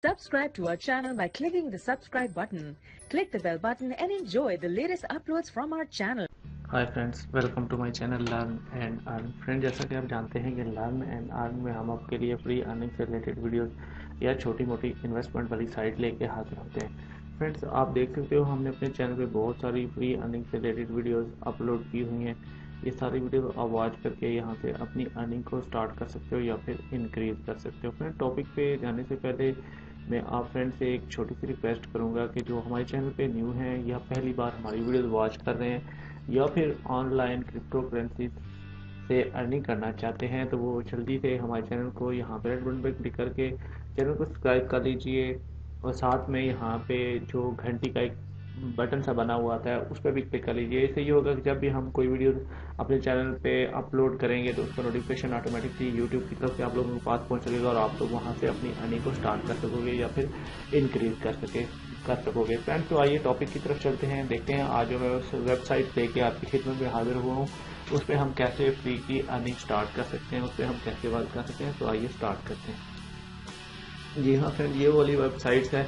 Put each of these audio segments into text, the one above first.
Subscribe to our channel by clicking the subscribe button. Click the bell button and enjoy the latest uploads from our channel. Hi friends, welcome to my channel learn and earn. Friend, जैसा कि आप जानते हैं कि learn and earn में हम आपके लिए फ्री अर्निंग से रिलेटेड वीडियोस या छोटी मोटी इन्वेस्टमेंट वाली साइट लेके हाजिर होते हैं। फ्रेंड्स, आप देख सकते हो हमने अपने चैनल पे बहुत सारी फ्री अर्निंग से रिलेटेड वीडियोस अपलोड की हुई हैं। ये सारी वीडियो आप वॉच करके यहाँ से अपनी अर्निंग को स्टार्ट कर सकते हो या फिर इंक्रीज कर सकते हो। फ्रेंड, टॉपिक पे जाने से पहले मैं आप फ्रेंड से एक छोटी सी रिक्वेस्ट करूँगा कि जो हमारे चैनल पे न्यू हैं या पहली बार हमारी वीडियोस वॉच कर रहे हैं या फिर ऑनलाइन क्रिप्टो करेंसी से अर्निंग करना चाहते हैं, तो वो जल्दी से हमारे चैनल को यहाँ पे रेड बटन पर क्लिक करके चैनल को सब्सक्राइब कर लीजिए और साथ में यहाँ पे जो घंटी का एक बटन सा बना हुआ आता है उस पर भी क्लिक कर लीजिए। इससे ये होगा कि जब भी हम कोई वीडियो अपने चैनल पे अपलोड करेंगे तो उसका नोटिफिकेशन ऑटोमेटिकली यूट्यूब की तरफ से आप लोगों के पास पहुँच सकेगा और आप लोग वहाँ से अपनी अर्निंग को स्टार्ट कर सकोगे या फिर इंक्रीज कर सकोगे। फ्रेंड्स, तो आइए टॉपिक की तरफ चलते हैं, देखते हैं आज जो मैं उस वेबसाइट लेके आपकी खिदमत में हाजिर हुआ हूँ उस पर हम कैसे फ्री की अर्निंग स्टार्ट कर सकते हैं, उस पर हम कैसे वर्क कर सकते हैं। तो आइए स्टार्ट करते हैं। जी हाँ फ्रेंड, ये वाली वेबसाइट्स है,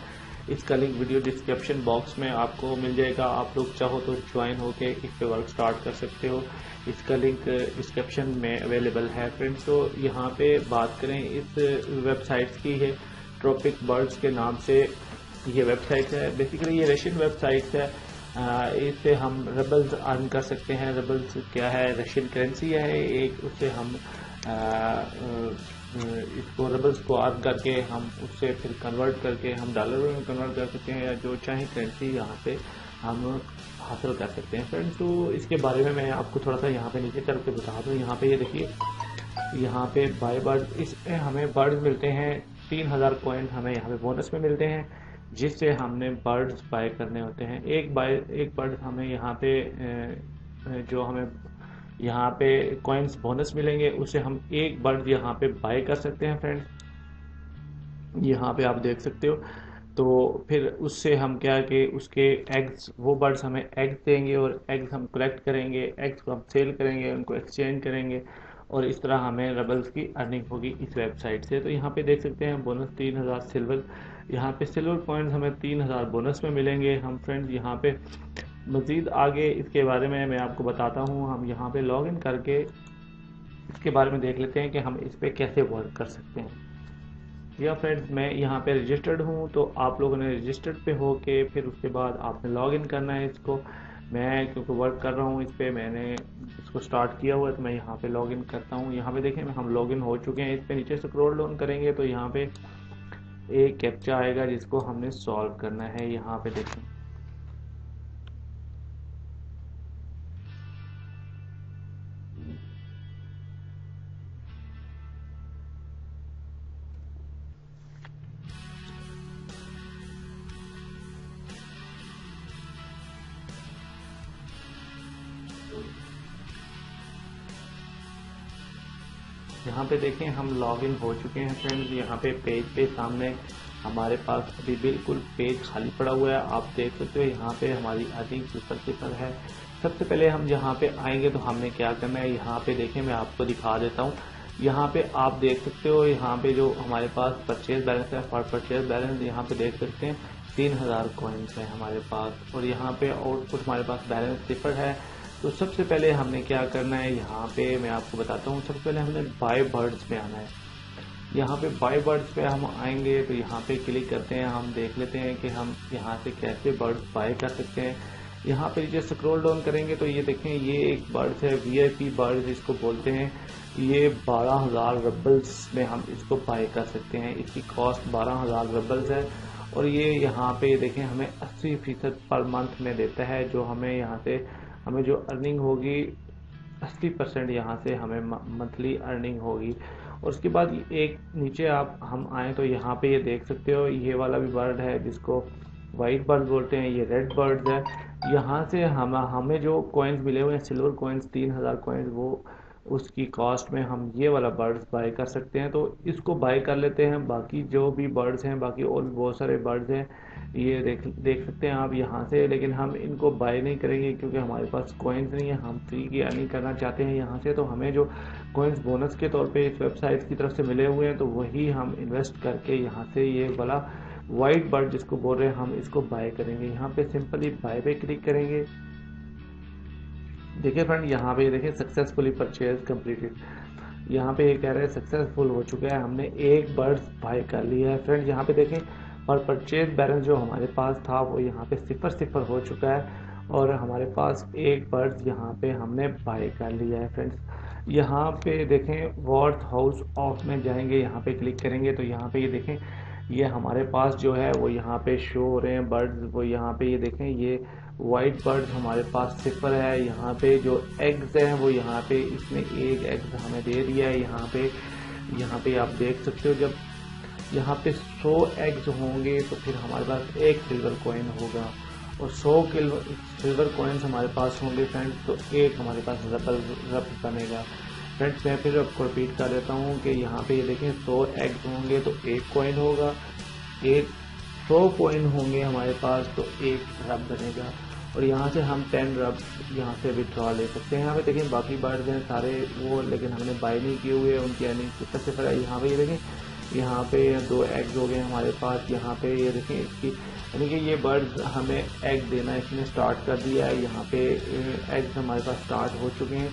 इसका लिंक वीडियो डिस्क्रिप्शन बॉक्स में आपको मिल जाएगा। आप लोग चाहो तो ज्वाइन होके इस पे वर्क स्टार्ट कर सकते हो। इसका लिंक डिस्क्रिप्शन में अवेलेबल है। फ्रेंड्स, तो यहाँ पे बात करें इस वेबसाइट्स की है, ट्रॉपिक बर्ड्स के नाम से ये वेबसाइट है। बेसिकली ये रशियन वेबसाइट है। इससे हम रबल्स अर्न कर सकते हैं। रबल्स क्या है? रशियन करेंसी है एक, उससे हम इसको रबल्स को अर्न करके हम उससे फिर कन्वर्ट करके हम डॉलर में कन्वर्ट कर सकते हैं या जो चाहे करेंसी यहाँ पे हम हासिल कर सकते हैं। फ्रेंड्स, तो इसके बारे में मैं आपको थोड़ा सा यहाँ पे नीचे चल के बता दूँ। यहाँ पे ये देखिए, यहाँ पे बाय बर्ड, इसमें हमें बर्ड मिलते हैं 3000 कॉइन हमें यहाँ पे बोनस में मिलते हैं, जिससे हमने बर्ड्स बाय करने होते हैं। एक बर्ड हमें यहाँ पे जो हमें यहाँ पे कॉइन्स बोनस मिलेंगे उससे हम एक बर्ड यहाँ पे बाय कर सकते हैं। फ्रेंड्स, यहाँ पे आप देख सकते हो। तो फिर उससे हम क्या है कि उसके एग्स, वो बर्ड्स हमें एग्स देंगे और एग्स हम कलेक्ट करेंगे, एग्स को हम सेल करेंगे, उनको एक्सचेंज करेंगे और इस तरह हमें रबल्स की अर्निंग होगी इस वेबसाइट से। तो यहाँ पे देख सकते हैं बोनस 3000 सिल्वर, यहाँ पे सिल्वर कॉइन्स हमें 3000 बोनस में मिलेंगे। हम फ्रेंड्स यहाँ पे मज़ीद आगे इसके बारे में मैं आपको बताता हूँ। हम यहाँ पे लॉग इन करके इसके बारे में देख लेते हैं कि हम इस पर कैसे वर्क कर सकते हैं। या फ्रेंड्स, मैं यहाँ पे रजिस्टर्ड हूँ, तो आप लोगों ने रजिस्टर्ड पे हो के फिर उसके बाद आपने लॉग इन करना है इसको। मैं क्योंकि वर्क कर रहा हूँ इस पर, मैंने इसको स्टार्ट किया हुआ है, तो मैं यहाँ पे लॉग इन करता हूँ। यहाँ पे देखें हम लॉग इन हो चुके हैं। इस पर नीचे स्क्रॉल डाउन करेंगे तो यहाँ पे एक कैप्चा आएगा जिसको हमने सॉल्व करना है। यहाँ पे देखें, यहाँ पे देखें हम लॉग इन हो चुके हैं। फ्रेंड्स, यहाँ पे पेज पे सामने हमारे पास अभी बिल्कुल पेज खाली पड़ा हुआ है। आप देख सकते हो यहाँ पे हमारी अर्निंग सुपर है। सबसे पहले हम यहाँ पे आएंगे तो हमने क्या करना है, यहाँ पे देखें मैं आपको दिखा देता हूँ। यहाँ पे आप देख सकते हो, यहाँ पे जो हमारे पास परचेज बैलेंस है, फॉर परचेज बैलेंस यहाँ पे देख सकते हैं 3000 कॉइन्स है हमारे पास और यहाँ पे आउटपुट हमारे पास बैलेंस सिफर है। तो सबसे पहले हमने क्या करना है, यहाँ पे मैं आपको बताता हूँ। सबसे पहले हमने बाय बर्ड्स पे आना है। यहाँ पे बाय बर्ड्स पे हम आएंगे तो यहाँ पे क्लिक करते हैं। हम देख लेते हैं कि हम यहाँ से कैसे बर्ड्स बाय कर सकते हैं। यहाँ पे नीचे स्क्रॉल डाउन करेंगे तो ये देखें, ये एक बर्ड्स है, वीआईपी बर्ड्स इसको बोलते हैं। ये 12000 रबल्स में हम इसको बाय कर सकते हैं। इसकी कॉस्ट 12000 रबल्स है और ये यहाँ पे देखें हमें 80% पर मंथ में देता है। जो हमें यहाँ से हमें जो अर्निंग होगी 80% यहाँ से हमें मंथली अर्निंग होगी। और उसके बाद एक नीचे हम आए तो यहाँ पे ये देख सकते हो, ये वाला भी बर्ड है जिसको वाइट बर्ड बोलते हैं, ये रेड बर्ड है। यहाँ से हमें जो कॉइन्स मिले हुए हैं सिल्वर कॉइन्स 3000 कॉइन्स, वो उसकी कॉस्ट में हम ये वाला बर्ड्स बाय कर सकते हैं। तो इसको बाय कर लेते हैं। बाकी जो भी बर्ड्स हैं, बाकी और भी बहुत सारे बर्ड्स हैं, ये देख सकते हैं आप यहाँ से, लेकिन हम इनको बाय नहीं करेंगे क्योंकि हमारे पास कॉइन्स नहीं है। हम फ्री की अर्निंग करना चाहते हैं यहाँ से। तो हमें जो कॉइन्स बोनस के तौर पे इस वेबसाइट की तरफ से मिले हुए हैं, तो वही हम इन्वेस्ट करके यहाँ से ये वाला वाइट बर्ड जिसको बोल रहे हैं, हम इसको बाय करेंगे। यहाँ पे सिंपली बाय पे क्लिक करेंगे। देखिए फ्रेंड, यहाँ पे देखिए सक्सेसफुली परचेज कंप्लीटेड। यहाँ पे ये कह रहे हैं सक्सेसफुल हो चुका है, हमने एक बर्ड्स बाय कर लिया है। फ्रेंड यहाँ पे देखें, और परचेज बैलेंस जो हमारे पास था वो यहाँ पे 0 हो चुका है, और हमारे पास एक बर्ड्स यहाँ पे हमने बाय कर लिया है। फ्रेंड्स यहाँ पे देखें, वर्थ हाउस ऑफ में जाएंगे, यहाँ पे क्लिक करेंगे तो यहाँ पे ये देखें, ये हमारे पास जो है वो यहाँ पे शो हो रहे हैं बर्ड्स। वो यहाँ पे ये देखें, ये वाइट बर्ड्स हमारे पास 0 है। यहाँ पे जो एग्स हैं वो यहाँ पे इसने एक एग्स हमें दे दिया है। यहाँ पे आप देख सकते हो, जब यहाँ पे 100 एग्स होंगे तो फिर हमारे पास एक सिल्वर कॉइन होगा, और 100 सिल्वर कॉइन्स हमारे पास होंगे फ्रेंड्स, तो एक हमारे पास रब बनेगा। फ्रेंड्स मैं फिर आपको रिपीट कर देता हूँ कि यहाँ पे ये देखें, 100 एग्स होंगे तो एक कॉइन होगा, 100 कॉइन होंगे हमारे पास तो एक रब बनेगा, और यहाँ से हम 10 रब यहाँ से विड्रॉ ले सकते हैं। यहाँ पे देखें बाकी बर्ड्स हैं सारे वो, लेकिन हमने बाय नहीं किए हुए, उनकी अर्निंग कितना 0 है। यहाँ पे ये देखें, यहाँ पे 2 एग्स हो गए हमारे पास। यहाँ पे ये देखें इसकी, यानी कि ये बर्ड्स हमें एग देना इसने स्टार्ट कर दिया है। यहाँ पे एग्स हमारे पास स्टार्ट हो चुके हैं।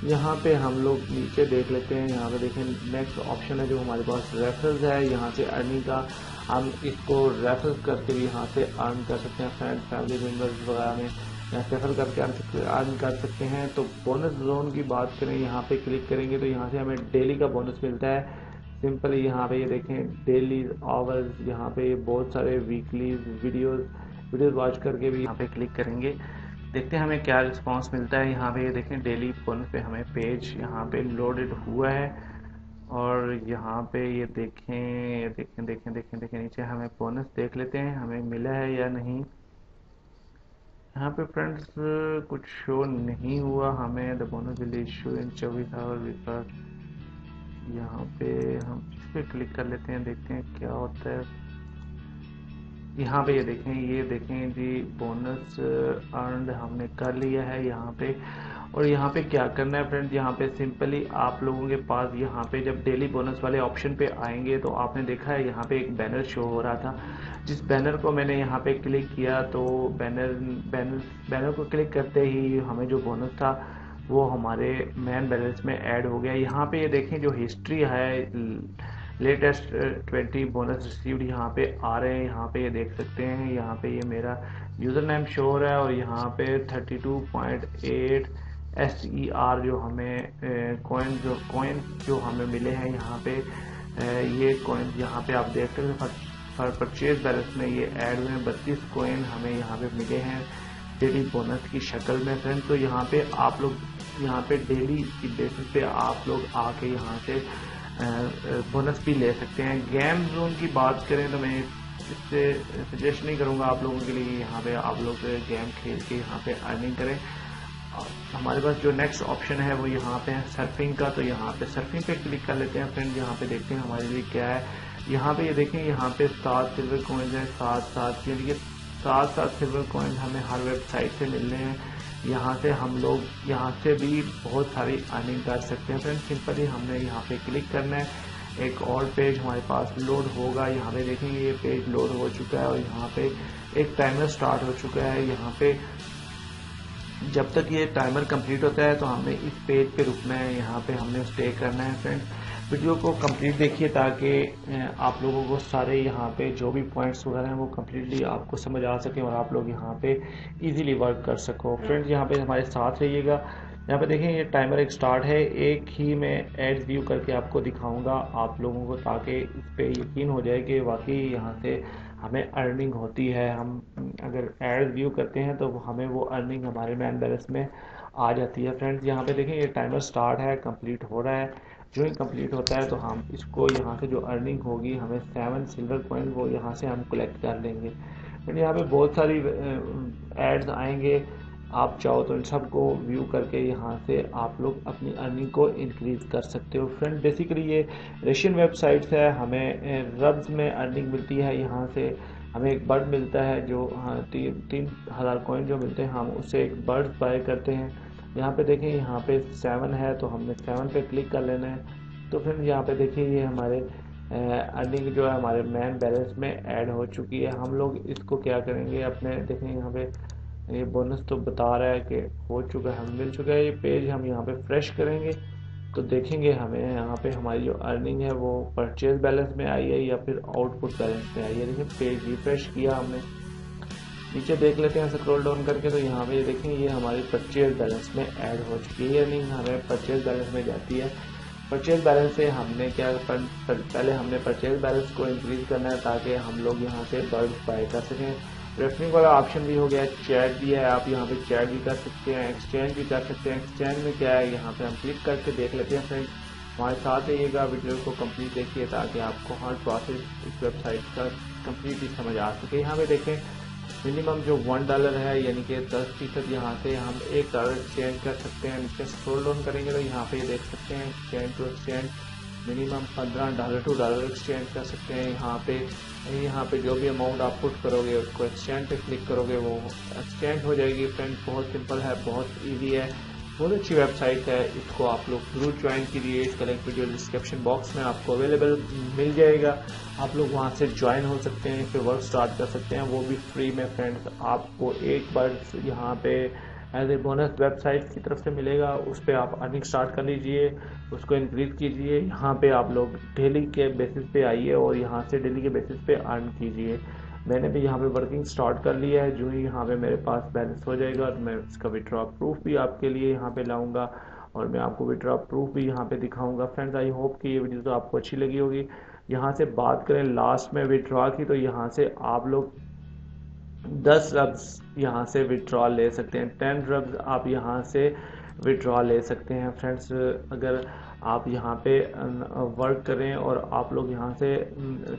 यहाँ पे हम लोग नीचे देख लेते हैं। यहाँ पे देखें नेक्स्ट ऑप्शन है जो हमारे पास रेफरल्स है। यहाँ से अर्निंग का हम इसको रेफर करके भी यहाँ से अर्न कर सकते हैं। फ्रेंड्स फैमिली मेम्बर्स वगैरह में यहाँ रेफर करके अर्न कर सकते हैं। तो बोनस जोन की बात करें, यहाँ पे क्लिक करेंगे तो यहाँ से हमें डेली का बोनस मिलता है। सिंपली यहाँ पे ये देखें डेली आवर्स, यहाँ पे बहुत सारे वीकली वीडियोस वॉच करके भी यहाँ पे क्लिक करेंगे, देखते हैं हमें क्या रिस्पांस मिलता है। यहाँ पे ये देखें डेली बोनस पे हमें पेज यहाँ पे लोडेड हुआ है, और यहाँ पे ये देखें नीचे हमें बोनस देख लेते हैं हमें मिला है या नहीं। यहाँ पे फ्रेंड्स कुछ शो नहीं हुआ हमें, the bonus will issue in 24 hour because. यहाँ पे हम इस पे क्लिक कर लेते हैं, देखते हैं क्या होता है। यहाँ पे ये देखें जी बोनस अर्नड हमने कर लिया है यहाँ पे। और यहाँ पे क्या करना है फ्रेंड्स, यहाँ पे सिंपली आप लोगों के पास यहाँ पे जब डेली बोनस वाले ऑप्शन पे आएंगे तो आपने देखा है यहाँ पे एक बैनर शो हो रहा था। जिस बैनर को मैंने यहाँ पे क्लिक किया तो बैनर को क्लिक करते ही हमें जो बोनस था वो हमारे मेन बैलेंस में ऐड हो गया। यहाँ पे ये देखें जो हिस्ट्री है, लेटेस्ट 20 बोनस रिसीव्ड यहाँ पे आ रहे हैं। यहाँ पे ये देख सकते हैं, यहाँ पे ये मेरा यूज़र नेम शो हो रहा है, और यहाँ पे 32.8 SER जो हमें कॉइन जो हमें मिले हैं यहाँ पे, ये कॉइन यहाँ पे आप देख सकते हैं फॉर परचेज बैलेंस में ये ऐड हुए हैं। 32 कॉइन हमें यहाँ पे मिले हैं डेली बोनस की शक्ल में फ्रेंड्स। तो यहाँ पे आप लोग यहाँ पे डेली की बेसिस पे आप लोग आके यहाँ से बोनस भी ले सकते हैं। गेम जोन की बात करें तो मैं इससे सजेस्ट नहीं करूँगा आप लोगों के लिए, यहाँ पे आप लोग गेम खेल के यहाँ पे अर्निंग करें। हमारे पास जो नेक्स्ट ऑप्शन है वो यहाँ पे है सर्फिंग का, तो यहाँ पे सर्फिंग पे क्लिक कर लेते हैं फ्रेंड। यहाँ पे देखते हैं हमारे लिए क्या है। यहाँ पे ये देखें, यहाँ पे 7 सिल्वर कॉइन्स हैं, 7 के लिए 7 सिल्वर कॉइन्स हमें हर वेबसाइट से मिल रहे हैं। यहाँ से हम लोग यहाँ से भी बहुत सारी अर्निंग कर सकते हैं फ्रेंड। सिंपली हमने यहाँ पे क्लिक करना है, एक और पेज हमारे पास लोड होगा। यहाँ पे देखेंगे ये पेज लोड हो चुका है, और यहाँ पे एक टाइमर स्टार्ट हो चुका है। यहाँ पे जब तक ये टाइमर कंप्लीट होता है तो हमने इस पेज पे रुकना है, यहाँ पे हमने स्टे करना है फ्रेंड्स। वीडियो को कंप्लीट देखिए ताकि आप लोगों को सारे यहाँ पे जो भी पॉइंट्स वगैरह हैं वो कम्प्लीटली आपको समझ आ सके और आप लोग यहाँ पे इजीली वर्क कर सको फ्रेंड्स। यहाँ पे हमारे साथ रहिएगा। यहाँ पे देखें ये टाइमर एक स्टार्ट है, एक ही मैं एड्स व्यू करके आपको दिखाऊंगा आप लोगों को, ताकि इस पे यकीन हो जाए कि वाकई यहाँ से हमें अर्निंग होती है। हम अगर एड्स व्यू करते हैं तो हमें वो अर्निंग हमारे मैन बैलेंस में आ जाती है फ्रेंड्स। यहाँ पे देखें ये टाइमर स्टार्ट है, कंप्लीट हो रहा है। जो ही कंप्लीट होता है तो हम इसको यहाँ से जो अर्निंग होगी हमें 7 सिल्वर कॉइन वो यहाँ से हम कलेक्ट कर लेंगे। फिर यहाँ पे बहुत सारी एड्स आएंगे, आप चाहो तो इन सबको व्यू करके यहाँ से आप लोग अपनी अर्निंग को इंक्रीज कर सकते हो। फ्रेंड बेसिकली ये रशियन वेबसाइट्स है, हमें रब्स में अर्निंग मिलती है। यहाँ से हमें एक बर्ड मिलता है जो 3,000 कॉइन जो मिलते हैं, हम उससे एक बर्ड बाय करते हैं। यहाँ पे देखें, यहाँ पे 7 है तो हमने 7 पे क्लिक कर लेना है। तो फ्रेंड यहाँ पे देखिए ये हमारे अर्निंग जो है हमारे मैन बैलेंस में ऐड हो चुकी है। हम लोग इसको क्या करेंगे, अपने देखें यहाँ पे ये बोनस तो बता रहा है कि हो चुका है, हम मिल चुका है। ये पेज हम यहाँ पे फ्रेश करेंगे तो देखेंगे हमें यहाँ पे हमारी जो अर्निंग है वो परचेज बैलेंस में आई है या फिर आउटपुट बैलेंस में आई है। देखिए पेज रिफ्रेश किया हमने, नीचे देख लेते हैं स्क्रॉल डाउन करके, तो यहाँ पे देखें ये हमारी परचेज बैलेंस में ऐड हो चुकी है। अर्निंग हमें परचेज बैलेंस में जाती है। परचेज बैलेंस से हमने क्या पहले हमने परचेज बैलेंस को इंक्रीज करना है ताकि हम लोग यहाँ से बर्ड्स बाय कर सकें। रेफरिंग वाला ऑप्शन भी हो गया, चैट भी है, आप यहाँ पे चैट भी कर सकते हैं, एक्सचेंज भी कर सकते हैं। एक्सचेंज में क्या है, यहाँ पे हम क्लिक करके देख लेते हैं। फ्रेंड हमारे साथ रहिएगा, वीडियो को कंप्लीट देखिए ताकि आपको हर प्रोसेस इस वेबसाइट का कंप्लीटली समझ आ सके। यहाँ पे देखें मिनिमम जो $1 है यानी कि 10% यहाँ से हम $1 एक्सचेंज कर सकते हैं। नीचे स्क्रॉल डाउन करेंगे तो यहाँ पे देख सकते हैं exchange to exchange minimum $15 to $1 exchange कर सकते हैं। यहाँ पे जो भी अमाउंट आप पुट करोगे उसको एक्सचेंज पे क्लिक करोगे वो एक्सचेंज हो जाएगी। फ्रेंड बहुत सिंपल है, बहुत इजी है, बहुत अच्छी वेबसाइट है। इसको आप लोग जरूर ज्वाइन कीजिए। इसका लिंक वीडियो डिस्क्रिप्शन बॉक्स में आपको अवेलेबल मिल जाएगा, आप लोग वहां से ज्वाइन हो सकते हैं, फिर वर्क स्टार्ट कर सकते हैं, वो भी फ्री में। फ्रेंड्स आपको एक बार यहाँ पे एज ए बोनस वेबसाइट की तरफ से मिलेगा, उस पर आप अर्निंग स्टार्ट कर लीजिए, उसको इंक्रीज कीजिए। यहाँ पे आप लोग डेली के बेसिस पे आइए और यहाँ से डेली के बेसिस पे अर्न कीजिए। मैंने भी यहाँ पे वर्किंग स्टार्ट कर लिया है। जो ही यहाँ पे मेरे पास बैलेंस हो जाएगा तो मैं इसका विड्रॉ प्रूफ भी आपके लिए यहाँ पे लाऊंगा और मैं आपको विड्रॉ प्रूफ भी यहाँ पे दिखाऊंगा। फ्रेंड्स आई होप कि ये वीडियो तो आपको अच्छी लगी होगी। यहाँ से बात करें लास्ट में विड्रॉ की, तो यहाँ से आप लोग 10 रब्स यहाँ से विड्रॉ ले सकते हैं, 10 रब्स आप यहाँ से विड्रॉ ले सकते हैं। फ्रेंड्स अगर आप यहाँ पे वर्क करें और आप लोग यहाँ से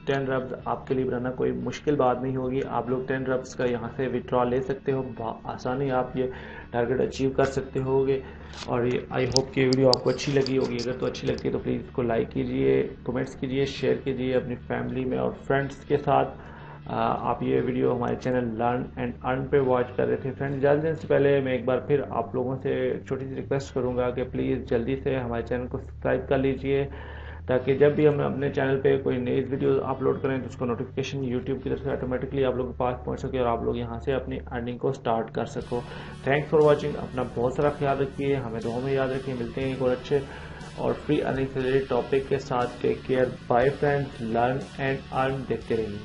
10 रब्स आपके लिए बनाना कोई मुश्किल बात नहीं होगी। आप लोग 10 रब्स का यहाँ से विड्रॉ ले सकते हो, आसानी आप ये टारगेट अचीव कर सकते होगे। और ये आई होप कि वीडियो आपको अच्छी लगी होगी। अगर तो अच्छी लगती है तो प्लीज़ इसको लाइक कीजिए, कमेंट्स कीजिए, शेयर कीजिए अपनी फैमिली में और फ्रेंड्स के साथ। आप ये वीडियो हमारे चैनल लर्न एंड अर्न पे वॉच कर रहे थे। फ्रेंड्स जाने से पहले मैं एक बार फिर आप लोगों से छोटी सी रिक्वेस्ट करूंगा कि प्लीज़ जल्दी से हमारे चैनल को सब्सक्राइब कर लीजिए ताकि जब भी हम अपने चैनल पे कोई नई वीडियो अपलोड करें तो उसको नोटिफिकेशन यूट्यूब की तरफ से ऑटोमेटिकली आप लोगों के पास पहुंच सके और आप लोग यहां से अपनी अर्निंग को स्टार्ट कर सको। Thanks for watching. अपना बहुत सारा ख्याल रखिए, हमें दुआ में याद रखिए। मिलते हैं एक और अच्छे और फ्री अर्निंग से रिलेटेड टॉपिक के साथ। Take care, bye friends, learn and earn देखते रहिए।